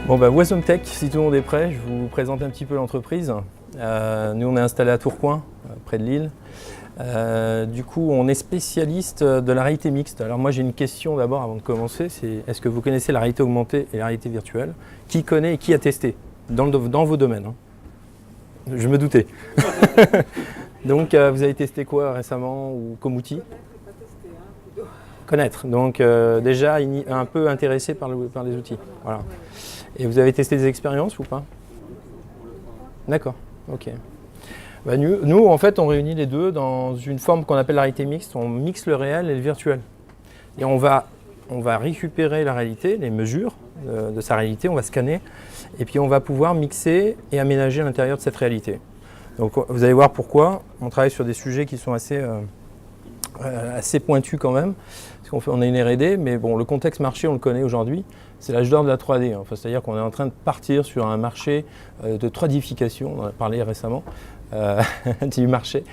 Bon bah Wasm Tech, si tout le monde est prêt, je vous présente un petit peu l'entreprise. Nous on est installé à Tourcoing, près de Lille. Du coup on est spécialiste de la réalité mixte. Alors moi j'ai une question d'abord avant de commencer, c'est est-ce que vous connaissez la réalité augmentée et la réalité virtuelle? Qui connaît et qui a testé dans vos domaines hein? Je me doutais. Donc vous avez testé quoi récemment ou comme outil? Connaître, donc déjà un peu intéressé par les outils. Voilà. Et vous avez testé des expériences ou pas? D'accord, ok. Bah, nous, en fait, on réunit les deux dans une forme qu'on appelle la réalité mixte. On mixe le réel et le virtuel. Et on va récupérer la réalité, les mesures de sa réalité, on va scanner, et puis on va pouvoir mixer et aménager l'intérieur de cette réalité. Donc vous allez voir pourquoi. On travaille sur des sujets qui sont assez pointus quand même. On a une R&D, mais bon, le contexte marché, on le connaît aujourd'hui, c'est l'âge d'or de la 3D. Hein. Enfin, c'est-à-dire qu'on est en train de partir sur un marché de 3Dification, on en a parlé récemment, du marché,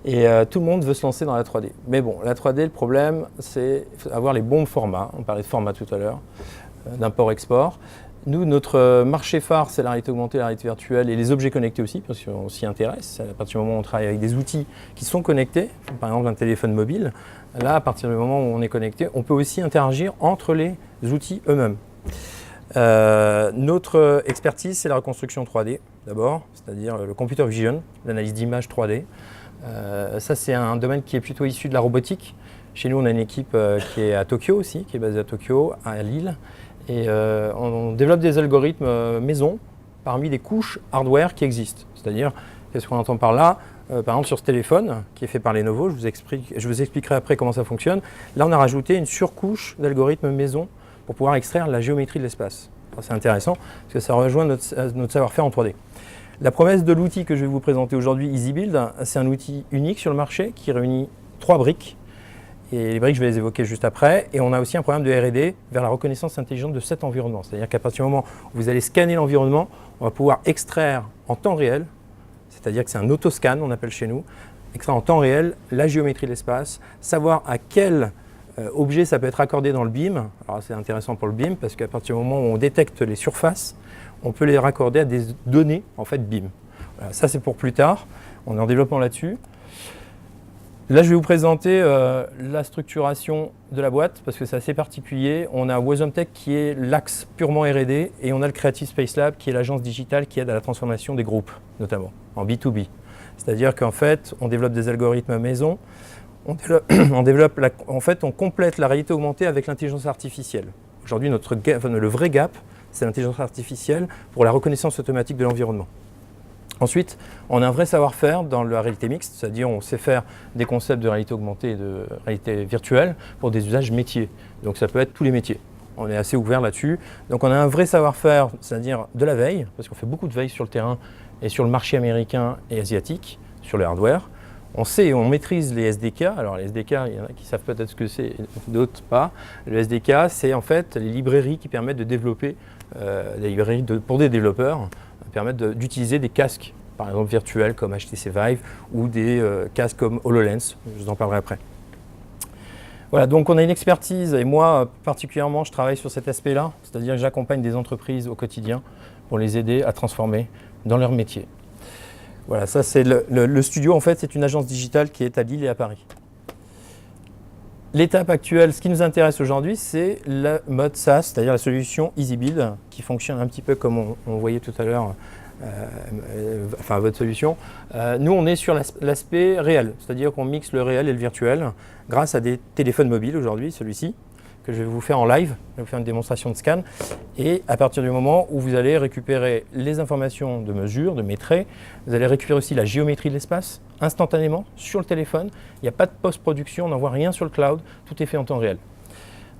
et tout le monde veut se lancer dans la 3D. Mais bon, la 3D, le problème, c'est avoir les bons formats. On parlait de format tout à l'heure, d'import-export. Nous, notre marché phare, c'est la réalité augmentée, la réalité virtuelle et les objets connectés aussi, parce qu'on s'y intéresse. À partir du moment où on travaille avec des outils qui sont connectés, par exemple un téléphone mobile, là, à partir du moment où on est connecté, on peut aussi interagir entre les outils eux-mêmes. Notre expertise, c'est la reconstruction 3D, d'abord, c'est-à-dire le computer vision, l'analyse d'images 3D. Ça, c'est un domaine qui est plutôt issu de la robotique. Chez nous, on a une équipe qui est à Tokyo aussi, qui est basée à Tokyo, à Lille. Et on développe des algorithmes maison parmi des couches hardware qui existent. C'est-à-dire, qu'est-ce qu'on entend par là? Par exemple, sur ce téléphone qui est fait par Lenovo, je vous expliquerai après comment ça fonctionne. Là, on a rajouté une surcouche d'algorithmes maison pour pouvoir extraire la géométrie de l'espace. C'est intéressant parce que ça rejoint notre savoir-faire en 3D. La promesse de l'outil que je vais vous présenter aujourd'hui, EasyBuild, c'est un outil unique sur le marché qui réunit 3 briques. Et les briques, je vais les évoquer juste après. Et on a aussi un programme de R&D vers la reconnaissance intelligente de cet environnement. C'est-à-dire qu'à partir du moment où vous allez scanner l'environnement, on va pouvoir extraire en temps réel, c'est-à-dire que c'est un autoscan, on appelle chez nous, extraire en temps réel la géométrie de l'espace, savoir à quel objet ça peut être accordé dans le BIM. Alors c'est intéressant pour le BIM parce qu'à partir du moment où on détecte les surfaces, on peut les raccorder à des données en fait BIM. Voilà, ça c'est pour plus tard, on est en développement là-dessus. Là, je vais vous présenter la structuration de la boîte parce que c'est assez particulier. On a Wasm Tech qui est l'axe purement R&D et on a le Creative Space Lab qui est l'agence digitale qui aide à la transformation des groupes, notamment en B2B. C'est-à-dire qu'en fait, on développe des algorithmes maison, on complète la réalité augmentée avec l'intelligence artificielle. Aujourd'hui, le vrai gap, c'est l'intelligence artificielle pour la reconnaissance automatique de l'environnement. Ensuite, on a un vrai savoir-faire dans la réalité mixte, c'est-à-dire on sait faire des concepts de réalité augmentée et de réalité virtuelle pour des usages métiers. Donc ça peut être tous les métiers. On est assez ouvert là-dessus. Donc on a un vrai savoir-faire, c'est-à-dire de la veille, parce qu'on fait beaucoup de veille sur le terrain et sur le marché américain et asiatique, sur le hardware. On sait et on maîtrise les SDK. Alors les SDK, il y en a qui savent peut-être ce que c'est, d'autres pas. Le SDK, c'est en fait les librairies qui permettent de développer, des librairies pour des développeurs, permettent d'utiliser des casques, par exemple virtuels comme HTC Vive ou des casques comme HoloLens, je vous en parlerai après. Voilà, donc on a une expertise et moi particulièrement je travaille sur cet aspect-là, c'est-à-dire que j'accompagne des entreprises au quotidien pour les aider à transformer dans leur métier. Voilà, ça c'est le studio en fait, c'est une agence digitale qui est à Lille et à Paris. L'étape actuelle, ce qui nous intéresse aujourd'hui, c'est le mode SaaS, c'est-à-dire la solution EasyBuild, qui fonctionne un petit peu comme on voyait tout à l'heure, votre solution. Nous, on est sur l'aspect réel, c'est-à-dire qu'on mixe le réel et le virtuel grâce à des téléphones mobiles aujourd'hui, celui-ci, que je vais vous faire en live, je vais vous faire une démonstration de scan. Et à partir du moment où vous allez récupérer les informations de mesure, de métré, vous allez récupérer aussi la géométrie de l'espace instantanément sur le téléphone. Il n'y a pas de post-production, on n'envoie rien sur le cloud, tout est fait en temps réel.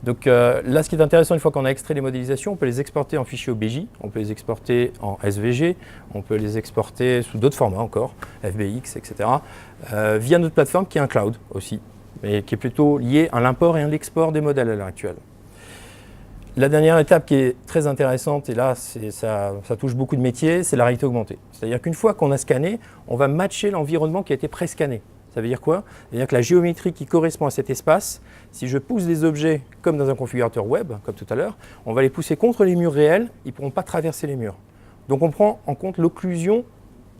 Donc là, ce qui est intéressant, une fois qu'on a extrait les modélisations, on peut les exporter en fichier OBJ, on peut les exporter en SVG, on peut les exporter sous d'autres formats encore, FBX, etc. Via notre plateforme qui est un cloud aussi, mais qui est plutôt lié à l'import et à l'export des modèles à l'heure actuelle. La dernière étape qui est très intéressante, et là ça touche beaucoup de métiers, c'est la réalité augmentée. C'est-à-dire qu'une fois qu'on a scanné, on va matcher l'environnement qui a été pré-scanné. Ça veut dire quoi? Ça veut dire que la géométrie qui correspond à cet espace, si je pousse des objets comme dans un configurateur web, comme tout à l'heure, on va les pousser contre les murs réels, ils ne pourront pas traverser les murs. Donc on prend en compte l'occlusion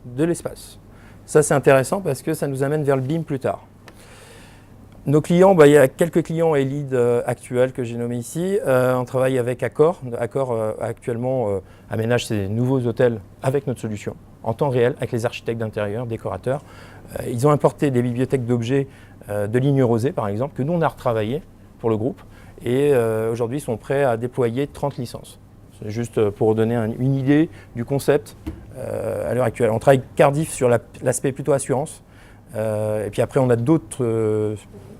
de l'espace. Ça c'est intéressant parce que ça nous amène vers le BIM plus tard. Nos clients, il y a quelques clients et leads actuels que j'ai nommés ici. On travaille avec Accor. Accor actuellement aménage ses nouveaux hôtels avec notre solution, en temps réel, avec les architectes d'intérieur, décorateurs. Ils ont importé des bibliothèques d'objets de ligne rosée, par exemple, que nous on a retravaillé pour le groupe. Et aujourd'hui, ils sont prêts à déployer 30 licences. C'est juste pour donner une idée du concept à l'heure actuelle. On travaille avec Cardiff sur l'aspect plutôt assurance. Et puis après, on a d'autres.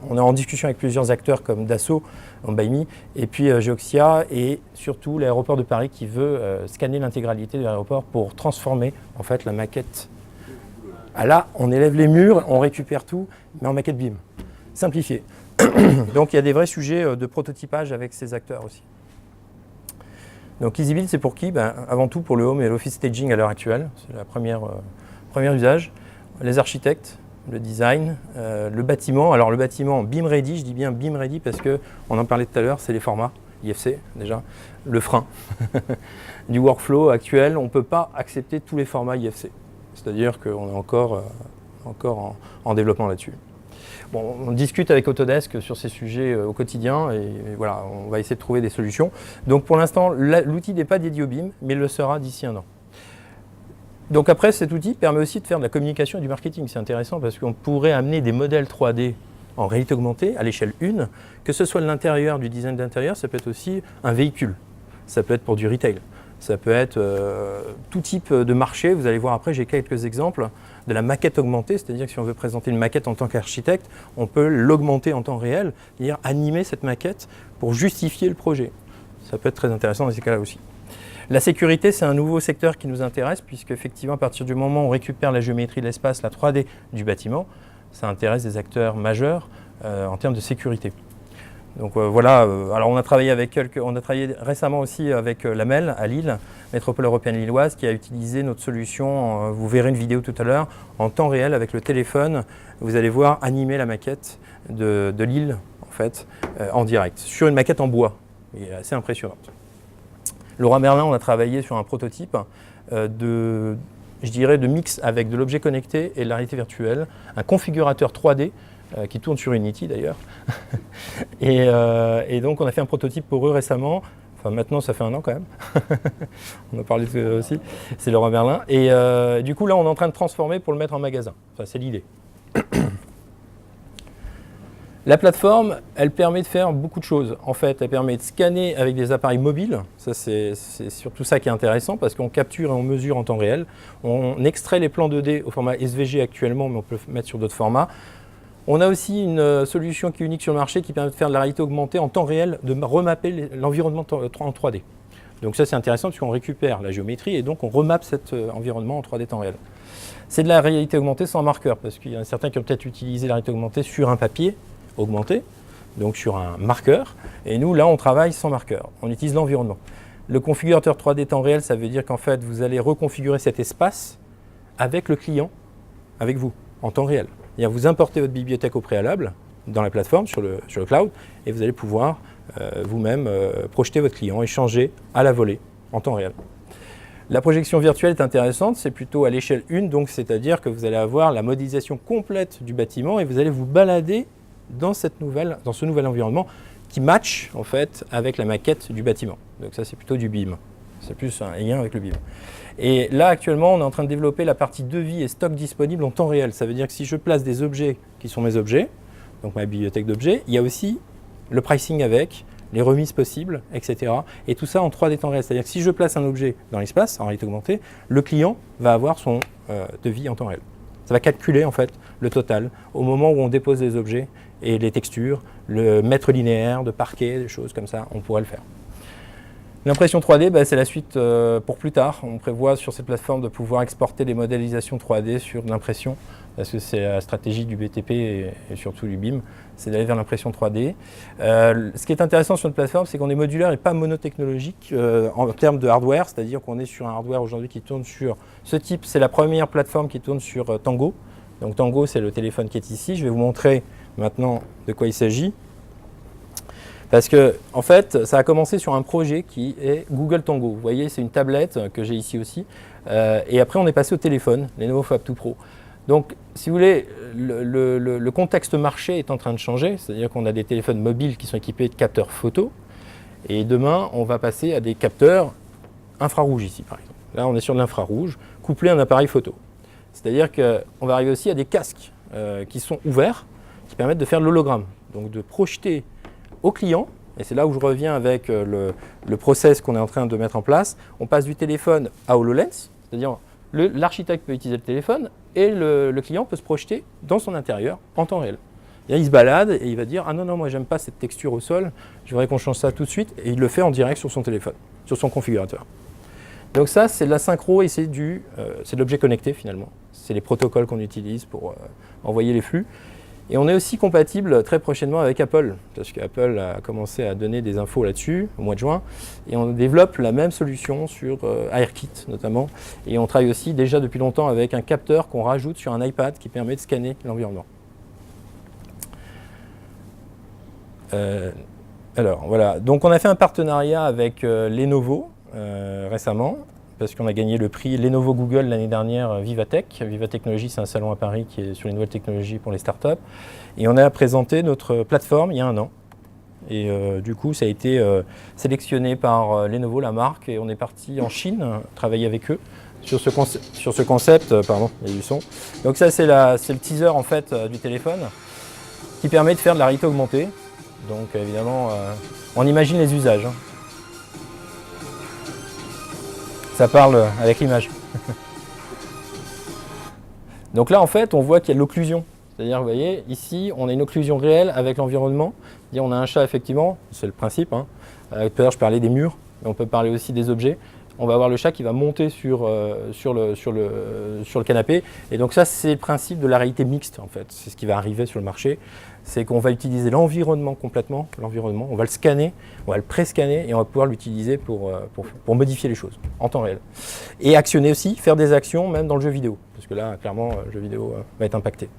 On est en discussion avec plusieurs acteurs comme Dassault, By Me, et puis Geoxia, et surtout l'aéroport de Paris qui veut scanner l'intégralité de l'aéroport pour transformer en fait la maquette. Ah là, on élève les murs, on récupère tout, mais en maquette BIM, simplifié. Donc il y a des vrais sujets de prototypage avec ces acteurs aussi. Donc EasyBuild, c'est pour qui? Avant tout pour le home et l'office staging à l'heure actuelle, c'est la première usage. Les architectes, le design, le bâtiment. Alors le bâtiment BIM ready, je dis bien BIM ready parce qu'on en parlait tout à l'heure, c'est les formats IFC déjà, le frein du workflow actuel. On ne peut pas accepter tous les formats IFC, c'est-à-dire qu'on est encore en développement là-dessus. Bon, on discute avec Autodesk sur ces sujets au quotidien et voilà, on va essayer de trouver des solutions. Donc pour l'instant, l'outil n'est pas dédié au BIM, mais il le sera d'ici un an. Donc après, cet outil permet aussi de faire de la communication et du marketing. C'est intéressant parce qu'on pourrait amener des modèles 3D en réalité augmentée à l'échelle 1, que ce soit de l'intérieur, du design d'intérieur, ça peut être aussi un véhicule. Ça peut être pour du retail. Ça peut être tout type de marché. Vous allez voir après, j'ai quelques exemples de la maquette augmentée. C'est-à-dire que si on veut présenter une maquette en tant qu'architecte, on peut l'augmenter en temps réel, c'est-à-dire animer cette maquette pour justifier le projet. Ça peut être très intéressant dans ces cas-là aussi. La sécurité, c'est un nouveau secteur qui nous intéresse, puisque effectivement, à partir du moment où on récupère la géométrie de l'espace, la 3D du bâtiment, ça intéresse des acteurs majeurs en termes de sécurité. Donc voilà, alors on a travaillé récemment aussi avec la MEL à Lille, Métropole Européenne Lilloise, qui a utilisé notre solution, vous verrez une vidéo tout à l'heure, en temps réel avec le téléphone. Vous allez voir animer la maquette de Lille, en fait, en direct, sur une maquette en bois, qui est assez impressionnante. Leroy Merlin, on a travaillé sur un prototype de mix avec de l'objet connecté et de la réalité virtuelle, un configurateur 3D qui tourne sur Unity d'ailleurs. et donc on a fait un prototype pour eux récemment, enfin maintenant ça fait un an quand même, on a parlé aussi, c'est Leroy Merlin. Et du coup là on est en train de transformer pour le mettre en magasin, enfin c'est l'idée. La plateforme, elle permet de faire beaucoup de choses. En fait, elle permet de scanner avec des appareils mobiles. Ça, c'est surtout ça qui est intéressant parce qu'on capture et on mesure en temps réel. On extrait les plans 2D au format SVG actuellement, mais on peut le mettre sur d'autres formats. On a aussi une solution qui est unique sur le marché qui permet de faire de la réalité augmentée en temps réel, de remapper l'environnement en 3D. Donc ça, c'est intéressant parce qu'on récupère la géométrie et donc on remappe cet environnement en 3D temps réel. C'est de la réalité augmentée sans marqueur parce qu'il y en a certains qui ont peut-être utilisé la réalité augmentée sur un papier augmenté, donc sur un marqueur, et nous là on travaille sans marqueur, on utilise l'environnement. Le configurateur 3D temps réel, ça veut dire qu'en fait vous allez reconfigurer cet espace avec le client, avec vous, en temps réel. C'est-à-dire vous importez votre bibliothèque au préalable dans la plateforme, sur le cloud, et vous allez pouvoir vous-même projeter votre client, échanger à la volée, en temps réel. La projection virtuelle est intéressante, c'est plutôt à l'échelle 1, donc c'est-à-dire que vous allez avoir la modélisation complète du bâtiment et vous allez vous balader dans ce nouvel environnement qui match en fait avec la maquette du bâtiment. Donc ça c'est plutôt du BIM, c'est plus un lien avec le BIM. Et là actuellement on est en train de développer la partie devis et stock disponible en temps réel. Ça veut dire que si je place des objets qui sont mes objets, donc ma bibliothèque d'objets, il y a aussi le pricing avec, les remises possibles, etc. Et tout ça en 3D temps réel. C'est-à-dire que si je place un objet dans l'espace, en réalité augmentée, le client va avoir son devis en temps réel. Ça va calculer en fait le total au moment où on dépose les objets et les textures, le mètre linéaire de parquet, des choses comme ça, on pourrait le faire. L'impression 3D, c'est la suite pour plus tard. On prévoit sur cette plateforme de pouvoir exporter des modélisations 3D sur de l'impression, parce que c'est la stratégie du BTP et surtout du BIM, c'est d'aller vers l'impression 3D. Ce qui est intéressant sur notre plateforme, c'est qu'on est modulaire et pas monotechnologique en termes de hardware, c'est-à-dire qu'on est sur un hardware aujourd'hui qui tourne sur ce type, c'est la première plateforme qui tourne sur Tango, Donc Tango, c'est le téléphone qui est ici. Je vais vous montrer maintenant de quoi il s'agit. Parce que, en fait, ça a commencé sur un projet qui est Google Tango. Vous voyez, c'est une tablette que j'ai ici aussi. Et après, on est passé au téléphone, Lenovo Phab 2 Pro. Donc, si vous voulez, le contexte marché est en train de changer. C'est-à-dire qu'on a des téléphones mobiles qui sont équipés de capteurs photo. Et demain, on va passer à des capteurs infrarouges ici, par exemple. Là, on est sur de l'infrarouge, couplé à un appareil photo. C'est-à-dire qu'on va arriver aussi à des casques qui sont ouverts, qui permettent de faire l'hologramme. Donc, de projeter au client, et c'est là où je reviens avec le process qu'on est en train de mettre en place. On passe du téléphone à HoloLens, c'est-à-dire l'architecte peut utiliser le téléphone et le client peut se projeter dans son intérieur en temps réel. Et là, il se balade et il va dire « Ah non, non, moi j'aime pas cette texture au sol, je voudrais qu'on change ça tout de suite » et il le fait en direct sur son téléphone, sur son configurateur. Donc ça, c'est de la synchro et c'est de l'objet connecté finalement. C'est les protocoles qu'on utilise pour envoyer les flux. Et on est aussi compatible très prochainement avec Apple, parce qu'Apple a commencé à donner des infos là-dessus au mois de juin. Et on développe la même solution sur AirKit notamment. Et on travaille aussi déjà depuis longtemps avec un capteur qu'on rajoute sur un iPad qui permet de scanner l'environnement. Alors voilà, donc on a fait un partenariat avec Lenovo récemment, parce qu'on a gagné le prix Lenovo Google l'année dernière, Vivatech. Vivatechnologie, c'est un salon à Paris qui est sur les nouvelles technologies pour les startups. Et on a présenté notre plateforme il y a 1 an. Et du coup, ça a été sélectionné par Lenovo, la marque, et on est parti en Chine travailler avec eux sur ce concept. Pardon, il y a du son. Donc ça, c'est le teaser en fait du téléphone qui permet de faire de la réalité augmentée. Donc évidemment, on imagine les usages. Hein. Ça parle avec l'image. Donc là, en fait, on voit qu'il y a de l'occlusion. C'est-à-dire, vous voyez, ici, on a une occlusion réelle avec l'environnement. On a un chat, effectivement, c'est le principe. Hein. Tout à l'heure, je parlais des murs, mais on peut parler aussi des objets. On va avoir le chat qui va monter sur le canapé. Et donc ça, c'est le principe de la réalité mixte, en fait. C'est ce qui va arriver sur le marché. C'est qu'on va utiliser l'environnement complètement, on va le scanner, on va le pré-scanner et on va pouvoir l'utiliser pour modifier les choses en temps réel. Et actionner aussi, faire des actions même dans le jeu vidéo, parce que là, clairement, le jeu vidéo va être impacté.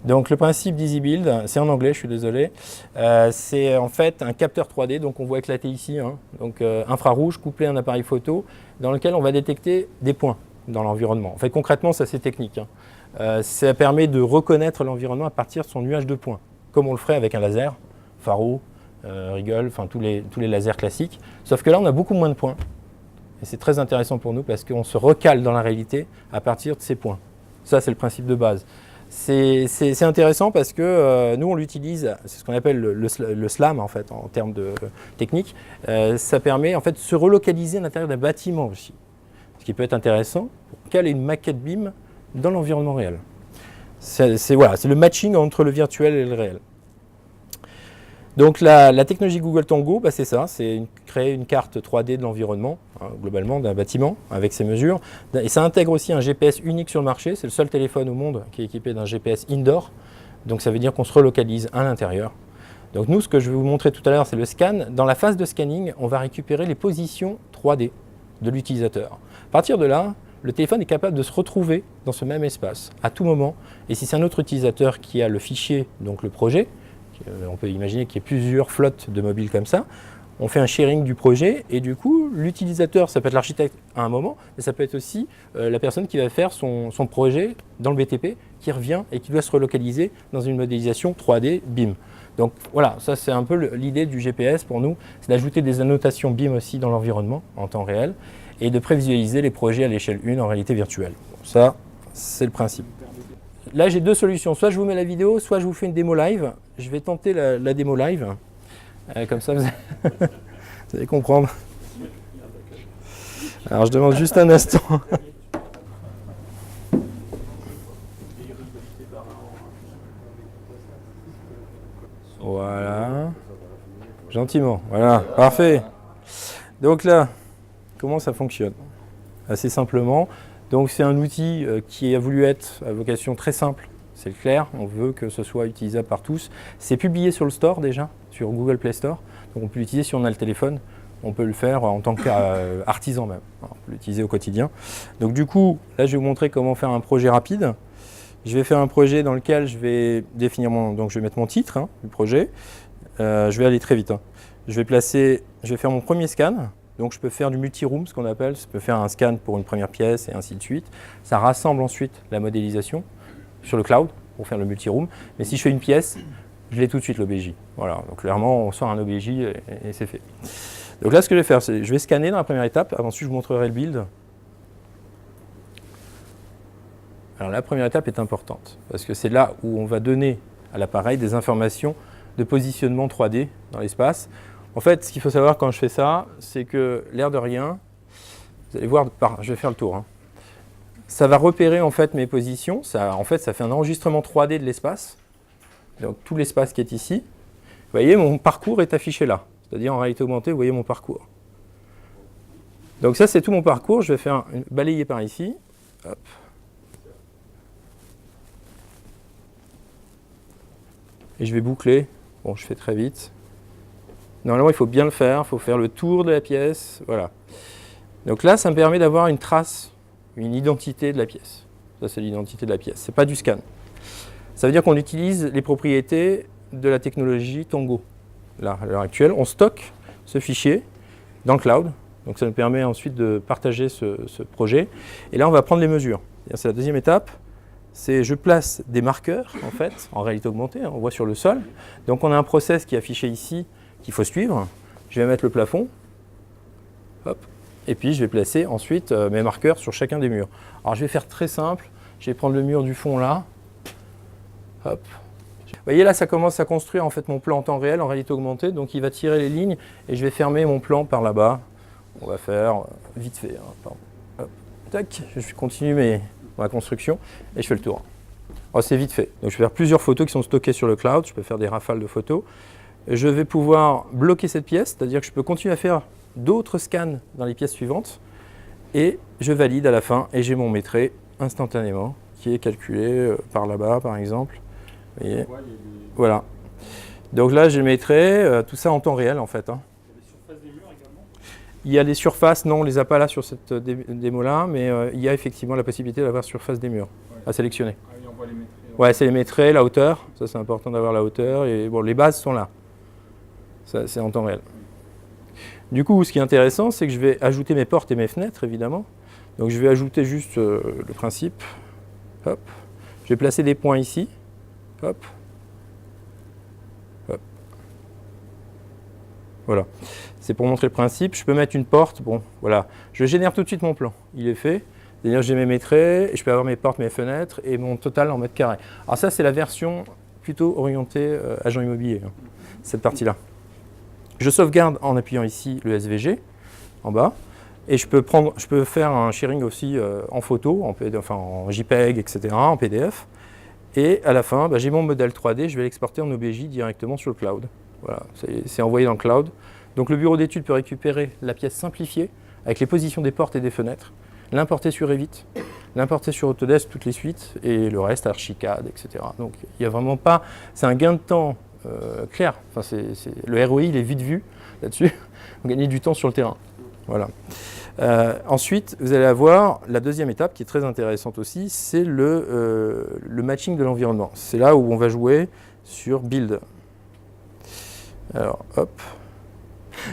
Donc le principe d'EasyBuild, c'est en anglais, je suis désolé, c'est en fait un capteur 3D, donc on voit éclater ici, hein, donc infrarouge couplé à un appareil photo dans lequel on va détecter des points dans l'environnement. En fait, concrètement, ça c'est technique. Hein. Ça permet de reconnaître l'environnement à partir de son nuage de points, comme on le ferait avec un laser, Faro, Rigol, enfin tous les lasers classiques. Sauf que là, on a beaucoup moins de points. Et c'est très intéressant pour nous parce qu'on se recale dans la réalité à partir de ces points. Ça, c'est le principe de base. C'est intéressant parce que nous, on l'utilise, c'est ce qu'on appelle le SLAM en fait, en termes de technique. Ça permet en fait de se relocaliser à l'intérieur d'un bâtiment aussi. Ce qui peut être intéressant pour caler une maquette BIM dans l'environnement réel. C'est le matching entre le virtuel et le réel. Donc la technologie Google Tango, bah, c'est ça, c'est créer une carte 3D de l'environnement, hein, globalement d'un bâtiment avec ses mesures. Et ça intègre aussi un GPS unique sur le marché, c'est le seul téléphone au monde qui est équipé d'un GPS indoor. Donc ça veut dire qu'on se relocalise à l'intérieur. Donc nous, ce que je vais vous montrer tout à l'heure, c'est le scan. Dans la phase de scanning, on va récupérer les positions 3D de l'utilisateur. À partir de là, le téléphone est capable de se retrouver dans ce même espace à tout moment. Et si c'est un autre utilisateur qui a le fichier, donc le projet, on peut imaginer qu'il y ait plusieurs flottes de mobiles comme ça, on fait un sharing du projet et du coup, l'utilisateur, ça peut être l'architecte à un moment, mais ça peut être aussi la personne qui va faire son projet dans le BTP, qui revient et qui doit se relocaliser dans une modélisation 3D BIM. Donc voilà, ça c'est un peu l'idée du GPS pour nous, c'est d'ajouter des annotations BIM aussi dans l'environnement en temps réel et de prévisualiser les projets à l'échelle 1 en réalité virtuelle. Bon, ça, c'est le principe. Là, j'ai 2 solutions. Soit je vous mets la vidéo, soit je vous fais une démo live. Je vais tenter la démo live. Comme ça, vous allez comprendre. Alors, je demande juste un instant. Voilà. Gentiment. Voilà. Parfait. Donc là, comment ça fonctionne? Assez simplement. Donc c'est un outil qui a voulu être à vocation très simple, c'est clair, on veut que ce soit utilisable par tous. C'est publié sur le store déjà, sur Google Play Store, donc on peut l'utiliser si on a le téléphone, on peut le faire en tant qu'artisan même, on peut l'utiliser au quotidien. Donc du coup, là je vais vous montrer comment faire un projet rapide. Je vais faire un projet dans lequel je vais définir donc je vais mettre mon titre du projet. Je vais aller très vite. Je vais faire mon premier scan. Donc je peux faire du multi-room, ce qu'on appelle. Je peux faire un scan pour une première pièce et ainsi de suite. Ça rassemble ensuite la modélisation sur le cloud pour faire le multi-room. Mais si je fais une pièce, je l'ai tout de suite l'OBJ. Voilà, donc clairement on sort un OBJ et c'est fait. Donc là ce que je vais faire, c'est je vais scanner dans la première étape. Ensuite je vous montrerai le build. Alors la première étape est importante parce que c'est là où on va donner à l'appareil des informations de positionnement 3D dans l'espace. En fait, ce qu'il faut savoir quand je fais ça, c'est que l'air de rien, vous allez voir, je vais faire le tour. Ça va repérer en fait mes positions. Ça fait un enregistrement 3D de l'espace. Donc tout l'espace qui est ici. Vous voyez, mon parcours est affiché là. C'est-à-dire en réalité augmentée, vous voyez mon parcours. Donc ça, c'est tout mon parcours. Je vais faire balayer par ici. Hop. Et je vais boucler. Bon, je fais très vite. Normalement, il faut bien le faire. Il faut faire le tour de la pièce. Voilà. Donc là, ça me permet d'avoir une trace, une identité de la pièce. Ça, c'est l'identité de la pièce. Ce n'est pas du scan. Ça veut dire qu'on utilise les propriétés de la technologie Tango. Là, à l'heure actuelle, on stocke ce fichier dans le cloud. Donc ça nous permet ensuite de partager ce projet. Et là, on va prendre les mesures. C'est la deuxième étape. C'est je place des marqueurs, en fait, en réalité augmentée, on voit sur le sol. Donc on a un process qui est affiché ici, qu'il faut suivre. Je vais mettre le plafond. Hop. Et puis je vais placer ensuite mes marqueurs sur chacun des murs. Alors je vais faire très simple. Je vais prendre le mur du fond là. Hop. Vous voyez là, ça commence à construire en fait mon plan en temps réel, en réalité augmentée. Donc il va tirer les lignes et je vais fermer mon plan par là-bas. On va faire vite fait. Hop. Tac. Je continue ma construction et je fais le tour. Oh, c'est vite fait. Donc je vais faire plusieurs photos qui sont stockées sur le cloud. Je peux faire des rafales de photos. Je vais pouvoir bloquer cette pièce, c'est-à-dire que je peux continuer à faire d'autres scans dans les pièces suivantes. Et je valide à la fin et j'ai mon maîtrise instantanément qui est calculé par là-bas par exemple. Vous voyez, voilà. Donc là j'ai le maîtrise, tout ça en temps réel en fait. Il y a des surfaces des murs également ? Il y a des surfaces, non on ne les a pas là sur cette démo-là, mais il y a effectivement la possibilité d'avoir surface des murs à sélectionner. Ah oui, on voit les maîtrises. Ouais, c'est les maîtrises, la hauteur, ça c'est important d'avoir la hauteur, et bon, les bases sont là. Ça, c'est en temps réel. Du coup, ce qui est intéressant, c'est que je vais ajouter mes portes et mes fenêtres, évidemment. Donc je vais ajouter juste le principe. Hop. Je vais placer des points ici. Hop. Hop. Voilà. C'est pour montrer le principe. Je peux mettre une porte. Bon, voilà. Je génère tout de suite mon plan. Il est fait. C'est-à-dire que j'ai mes maîtrises, et je peux avoir mes portes, mes fenêtres, et mon total en mètres carrés. Alors ça, c'est la version plutôt orientée agent immobilier, cette partie-là. Je sauvegarde en appuyant ici le SVG en bas et je peux faire un sharing aussi en photo, en JPEG, etc., en PDF. Et à la fin, j'ai mon modèle 3D, je vais l'exporter en OBJ directement sur le cloud. Voilà, c'est envoyé dans le cloud. Donc le bureau d'études peut récupérer la pièce simplifiée avec les positions des portes et des fenêtres, l'importer sur Revit, l'importer sur Autodesk, toutes les suites, et le reste Archicad, etc. Donc il n'y a vraiment pas, c'est un gain de temps clair. Enfin, le ROI, il est vite vu là-dessus. Vous gagnez du temps sur le terrain. Voilà. Ensuite, vous allez avoir la deuxième étape qui est très intéressante aussi, c'est le matching de l'environnement. C'est là où on va jouer sur Build. Alors, hop.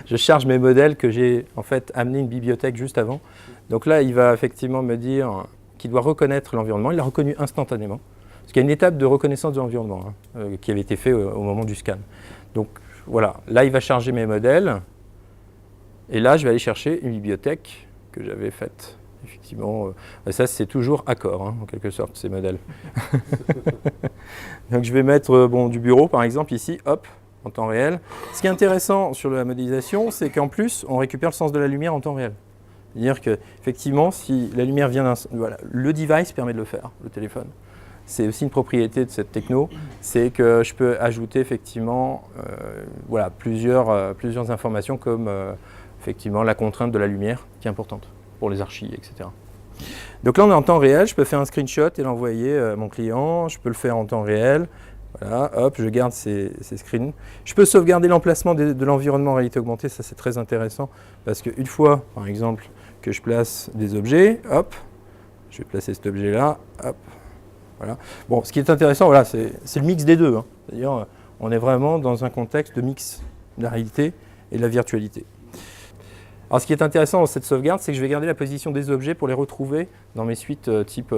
Je charge mes modèles que j'ai en fait amené une bibliothèque juste avant. Donc là, il va effectivement me dire qu'il doit reconnaître l'environnement. Il l'a reconnu instantanément. Parce qu'il y a une étape de reconnaissance de l'environnement qui avait été faite au moment du scan. Donc voilà, là il va charger mes modèles. Et là, je vais aller chercher une bibliothèque que j'avais faite. Effectivement, ça c'est toujours accord, en quelque sorte, ces modèles. Donc je vais mettre du bureau par exemple ici, hop, en temps réel. Ce qui est intéressant sur la modélisation, c'est qu'en plus, on récupère le sens de la lumière en temps réel. C'est-à-dire qu'effectivement, si la lumière vient d'un... Voilà, le device permet de le faire, le téléphone. C'est aussi une propriété de cette techno, c'est que je peux ajouter effectivement plusieurs informations comme effectivement la contrainte de la lumière qui est importante pour les archis, etc. Donc là on est en temps réel, je peux faire un screenshot et l'envoyer à mon client, je peux le faire en temps réel. Voilà, hop, je garde ces screens. Je peux sauvegarder l'emplacement de l'environnement en réalité augmentée, ça c'est très intéressant parce qu'une fois, par exemple, que je place des objets, hop, je vais placer cet objet là, hop. Voilà. Bon, ce qui est intéressant, voilà, c'est le mix des deux. Hein. C'est-à-dire, on est vraiment dans un contexte de mix de la réalité et de la virtualité. Alors, ce qui est intéressant dans cette sauvegarde, c'est que je vais garder la position des objets pour les retrouver dans mes suites type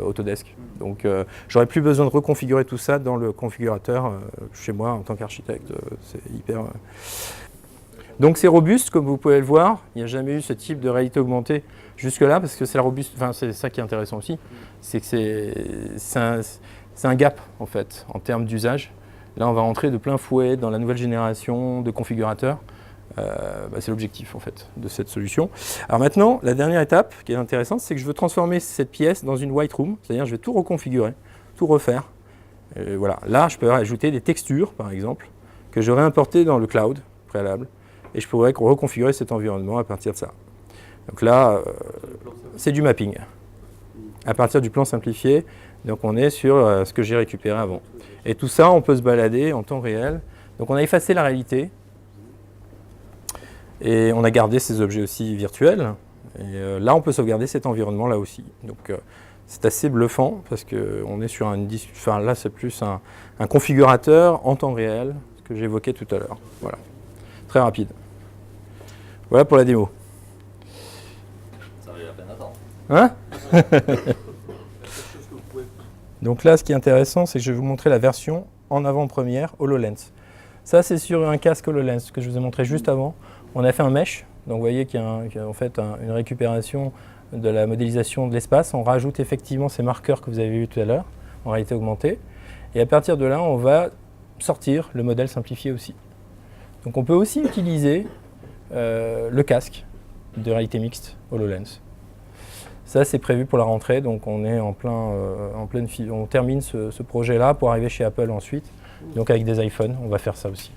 Autodesk. Donc, j'aurai plus besoin de reconfigurer tout ça dans le configurateur chez moi en tant qu'architecte. C'est hyper... Donc, c'est robuste, comme vous pouvez le voir. Il n'y a jamais eu ce type de réalité augmentée jusque-là, parce que c'est la robuste. Enfin, c'est ça qui est intéressant aussi, c'est que c'est un gap en fait en termes d'usage. Là, on va rentrer de plein fouet dans la nouvelle génération de configurateurs. C'est l'objectif en fait de cette solution. Alors maintenant, la dernière étape qui est intéressante, c'est que je veux transformer cette pièce dans une white room, c'est-à-dire je vais tout reconfigurer, tout refaire. Voilà. Là, je peux ajouter des textures, par exemple, que j'aurais importées dans le cloud préalable, et je pourrais reconfigurer cet environnement à partir de ça. Donc là, c'est du mapping, à partir du plan simplifié. Donc on est sur ce que j'ai récupéré avant. Et tout ça, on peut se balader en temps réel. Donc on a effacé la réalité. Et on a gardé ces objets aussi virtuels. Et là, on peut sauvegarder cet environnement-là aussi. Donc, c'est assez bluffant parce qu'on est sur là, c'est plus un configurateur en temps réel, ce que j'évoquais tout à l'heure. Voilà. Très rapide. Voilà pour la démo. Ça valait la peine d'attendre. Hein? Donc là, ce qui est intéressant, c'est que je vais vous montrer la version en avant-première HoloLens. Ça, c'est sur un casque HoloLens que je vous ai montré juste avant. On a fait un mesh, donc vous voyez qu'il y a en fait une récupération de la modélisation de l'espace. On rajoute effectivement ces marqueurs que vous avez vus tout à l'heure, en réalité augmentée. Et à partir de là, on va sortir le modèle simplifié aussi. Donc on peut aussi utiliser le casque de réalité mixte HoloLens. Ça, c'est prévu pour la rentrée, donc on est on termine ce projet-là pour arriver chez Apple ensuite. Donc avec des iPhones, on va faire ça aussi.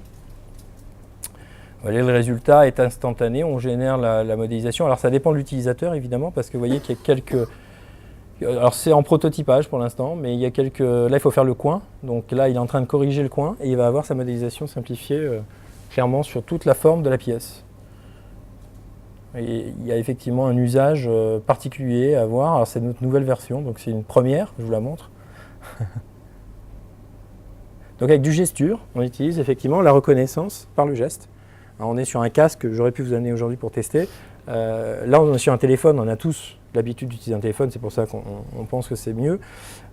Le résultat est instantané, on génère la modélisation. Alors ça dépend de l'utilisateur évidemment, parce que vous voyez qu'il y a quelques... Alors c'est en prototypage pour l'instant, mais il y a quelques... Là il faut faire le coin, donc là il est en train de corriger le coin et il va avoir sa modélisation simplifiée clairement sur toute la forme de la pièce. Et il y a effectivement un usage particulier à voir. Alors c'est notre nouvelle version, donc c'est une première, je vous la montre. Donc avec du gesture, on utilise effectivement la reconnaissance par le geste. Alors on est sur un casque que j'aurais pu vous amener aujourd'hui pour tester. Là, on est sur un téléphone, on a tous l'habitude d'utiliser un téléphone, c'est pour ça qu'on pense que c'est mieux.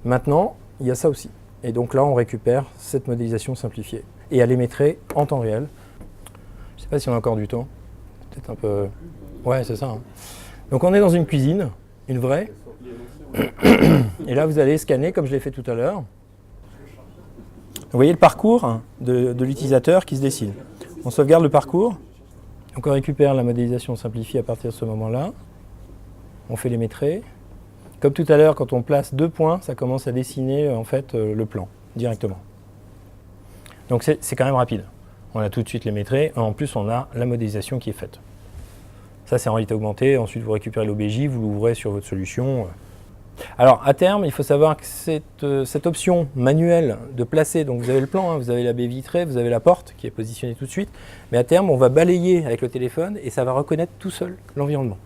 Maintenant, il y a ça aussi. Et donc là, on récupère cette modélisation simplifiée. Et elle émettrait en temps réel. Je ne sais pas si on a encore du temps. Peut-être un peu... Ouais, c'est ça. Hein. Donc on est dans une cuisine, une vraie. Et là, vous allez scanner comme je l'ai fait tout à l'heure. Vous voyez le parcours de l'utilisateur qui se dessine. On sauvegarde le parcours, donc on récupère la modélisation simplifiée à partir de ce moment-là. On fait les métrés. Comme tout à l'heure, quand on place 2 points, ça commence à dessiner en fait le plan directement. Donc c'est quand même rapide. On a tout de suite les métrés, en plus on a la modélisation qui est faite. Ça c'est en réalité augmentée, ensuite vous récupérez l'OBJ, vous l'ouvrez sur votre solution. Alors à terme, il faut savoir que cette option manuelle de placer, donc vous avez le plan, hein, vous avez la baie vitrée, vous avez la porte qui est positionnée tout de suite, mais à terme on va balayer avec le téléphone et ça va reconnaître tout seul l'environnement.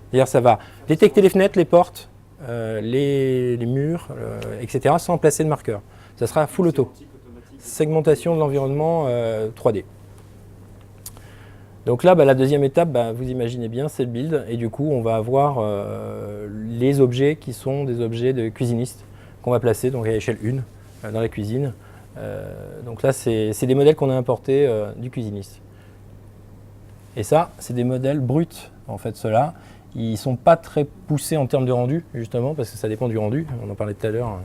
C'est-à-dire ça va détecter les fenêtres, les portes, les murs, etc. sans placer de marqueur. Ça sera full auto. Segmentation de l'environnement 3D. Donc là, la deuxième étape, vous imaginez bien, c'est le build. Et du coup, on va avoir les objets qui sont des objets de cuisinistes qu'on va placer donc à l'échelle 1 dans la cuisine. Donc là, c'est des modèles qu'on a importés du cuisiniste. Et ça, c'est des modèles bruts, en fait, ceux-là. Ils ne sont pas très poussés en termes de rendu, justement, parce que ça dépend du rendu. On en parlait tout à l'heure.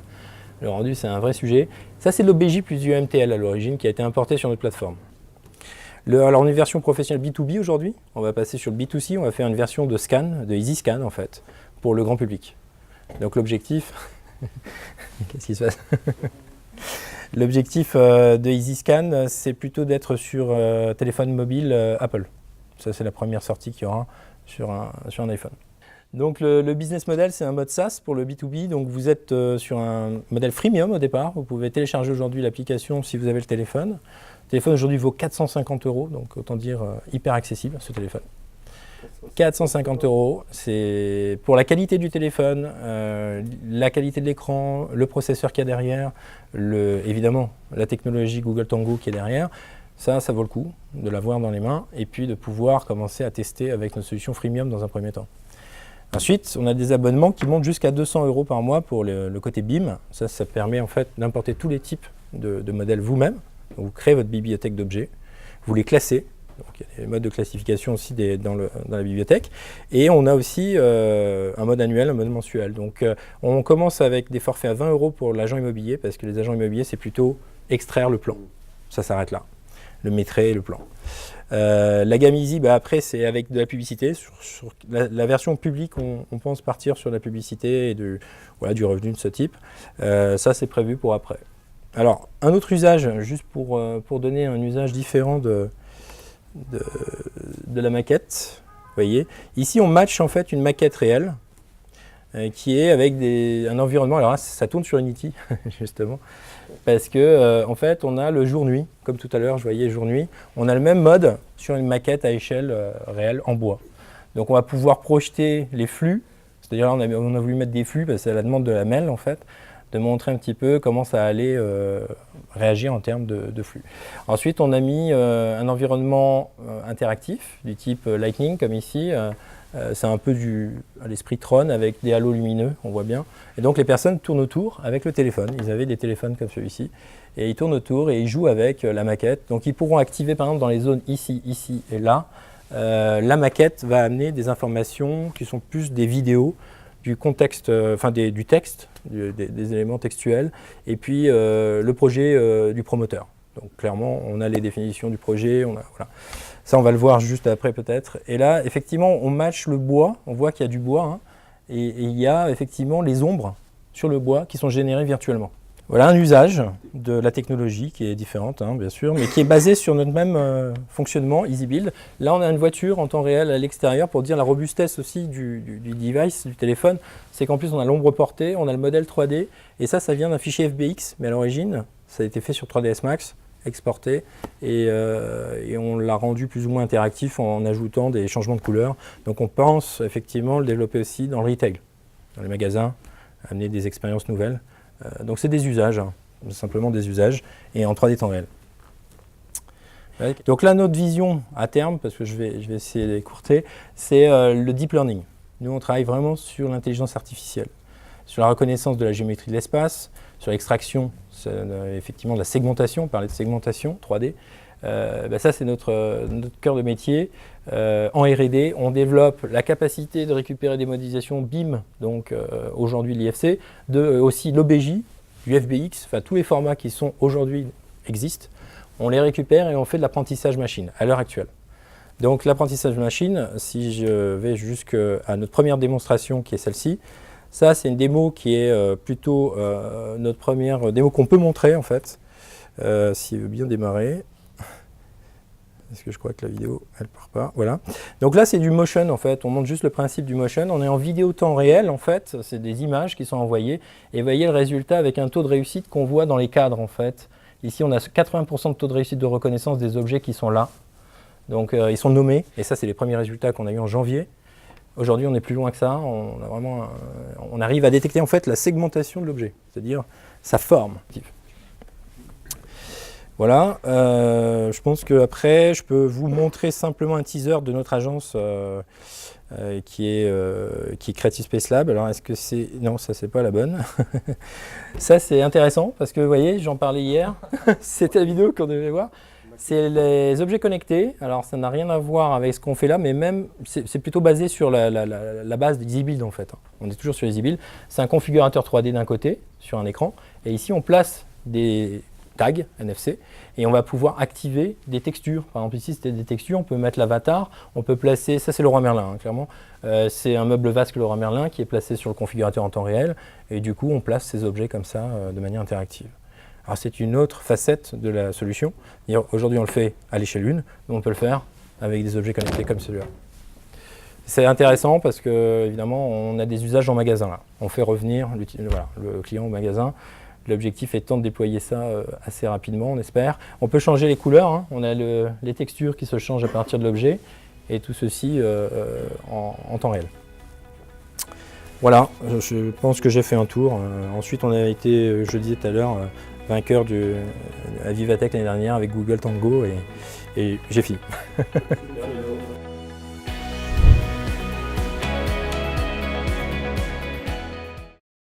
Le rendu, c'est un vrai sujet. Ça, c'est l'OBJ plus du MTL à l'origine qui a été importé sur notre plateforme. Alors, on est une version professionnelle B2B aujourd'hui. On va passer sur le B2C. On va faire une version de scan, de EasyScan, en fait, pour le grand public. Donc, l'objectif... Qu'est-ce qui se passe? L'objectif de EasyScan, c'est plutôt d'être sur téléphone mobile Apple. Ça, c'est la première sortie qu'il y aura sur un iPhone. Donc le business model, c'est un mode SaaS pour le B2B. Donc vous êtes sur un modèle freemium au départ. Vous pouvez télécharger aujourd'hui l'application si vous avez le téléphone. Le téléphone aujourd'hui vaut 450 €, donc autant dire hyper accessible ce téléphone. 450 €. C'est pour la qualité du téléphone, la qualité de l'écran, le processeur qu'il y a derrière, évidemment la technologie Google Tango qui est derrière. Ça vaut le coup de l'avoir dans les mains et puis de pouvoir commencer à tester avec notre solution freemium dans un premier temps. Ensuite, on a des abonnements qui montent jusqu'à 200 € par mois pour le côté BIM. Ça permet en fait d'importer tous les types de modèles vous-même. Vous créez votre bibliothèque d'objets, vous les classez. Donc, il y a des modes de classification aussi dans la bibliothèque. Et on a aussi un mode annuel, un mode mensuel. Donc, on commence avec des forfaits à 20 € pour l'agent immobilier, parce que les agents immobiliers, c'est plutôt extraire le plan. Ça s'arrête là. Le maîtrise et le plan. La gamme Easy, après, c'est avec de la publicité. Sur la version publique, on pense partir sur la publicité et du revenu de ce type. Ça, c'est prévu pour après. Alors, un autre usage, juste pour donner un usage différent de la maquette. Vous voyez, ici, on match en fait une maquette réelle qui est avec un environnement. Alors là, ça tourne sur Unity, justement. Parce que en fait, on a le jour-nuit, comme tout à l'heure, je voyais jour-nuit. On a le même mode sur une maquette à échelle réelle en bois. Donc, on va pouvoir projeter les flux. C'est-à-dire là, on a voulu mettre des flux, parce que c'est à la demande de la MEL, en fait, de montrer un petit peu comment ça allait réagir en termes de flux. Ensuite, on a mis un environnement interactif du type Lightning, comme ici. C'est un peu à l'esprit Tron avec des halos lumineux, on voit bien. Et donc les personnes tournent autour avec le téléphone. Ils avaient des téléphones comme celui-ci. Et ils tournent autour et ils jouent avec la maquette. Donc ils pourront activer par exemple dans les zones ici, ici et là. La maquette va amener des informations qui sont plus des vidéos, du contexte, du texte, des éléments textuels. Et puis le projet du promoteur. Donc clairement, on a les définitions du projet. Voilà. Ça, on va le voir juste après peut-être. Et là, effectivement, on match le bois. On voit qu'il y a du bois. Hein, et il y a effectivement les ombres sur le bois qui sont générées virtuellement. Voilà un usage de la technologie qui est différente, hein, bien sûr, mais qui est basé sur notre même fonctionnement, EasyBuild. Là, on a une voiture en temps réel à l'extérieur pour dire la robustesse aussi du device, du téléphone. C'est qu'en plus, on a l'ombre portée, on a le modèle 3D. Et ça vient d'un fichier FBX, mais à l'origine, ça a été fait sur 3ds Max. Exporté et on l'a rendu plus ou moins interactif en ajoutant des changements de couleurs. Donc on pense effectivement le développer aussi dans le retail, dans les magasins, amener des expériences nouvelles. Donc c'est des usages, hein, simplement des usages et en 3D temps réel. Donc là notre vision à terme, parce que je vais essayer d'écourter, c'est le deep learning. Nous on travaille vraiment sur l'intelligence artificielle, sur la reconnaissance de la géométrie de l'espace, sur l'extraction effectivement de la segmentation, on parlait de segmentation 3D. Ça c'est notre cœur de métier. En R&D, on développe la capacité de récupérer des modélisations BIM, donc aujourd'hui l'IFC, aussi l'OBJ, du FBX, enfin tous les formats qui sont aujourd'hui existent, on les récupère et on fait de l'apprentissage machine à l'heure actuelle. Donc l'apprentissage machine, si je vais jusqu'à notre première démonstration qui est celle-ci, ça, c'est une démo qui est plutôt notre première démo qu'on peut montrer en fait, s'il veut bien démarrer. Parce que je crois que la vidéo, elle part pas. Voilà. Donc là, c'est du motion en fait. On montre juste le principe du motion. On est en vidéo temps réel en fait. C'est des images qui sont envoyées. Et voyez le résultat avec un taux de réussite qu'on voit dans les cadres en fait. Ici, on a 80% de taux de réussite de reconnaissance des objets qui sont là. Donc, ils sont nommés. Et ça, c'est les premiers résultats qu'on a eu en janvier. Aujourd'hui, on est plus loin que ça. On arrive à détecter en fait la segmentation de l'objet, c'est-à-dire sa forme. Voilà. Je pense qu'après, je peux vous montrer simplement un teaser de notre agence qui est Creative Space Lab. Alors, est-ce que c'est... Non, ça, c'est pas la bonne. Ça, c'est intéressant parce que, vous voyez, j'en parlais hier. C'était la vidéo qu'on devait voir. C'est les objets connectés. Alors, ça n'a rien à voir avec ce qu'on fait là, mais même, c'est plutôt basé sur la base d'EasyBuild en fait. On est toujours sur EasyBuild. C'est un configurateur 3D d'un côté, sur un écran. Et ici, on place des tags NFC et on va pouvoir activer des textures. Par exemple, ici, c'était des textures. On peut mettre l'avatar. On peut placer... Ça, c'est le Roi Merlin, hein, clairement. C'est un meuble vasque, le Roi Merlin, qui est placé sur le configurateur en temps réel. Et du coup, on place ces objets comme ça, de manière interactive. Alors c'est une autre facette de la solution. Aujourd'hui on le fait à l'échelle 1, mais on peut le faire avec des objets connectés comme celui-là. C'est intéressant parce que évidemment on a des usages en magasin là. On fait revenir le client au magasin. L'objectif étant de déployer ça assez rapidement, on espère. On peut changer les couleurs, hein. On a les textures qui se changent à partir de l'objet. et tout ceci en temps réel. Voilà, je pense que j'ai fait un tour. Ensuite, on a été, je le disais tout à l'heure, vainqueur à Vivatech l'année dernière avec Google Tango et j'ai fini.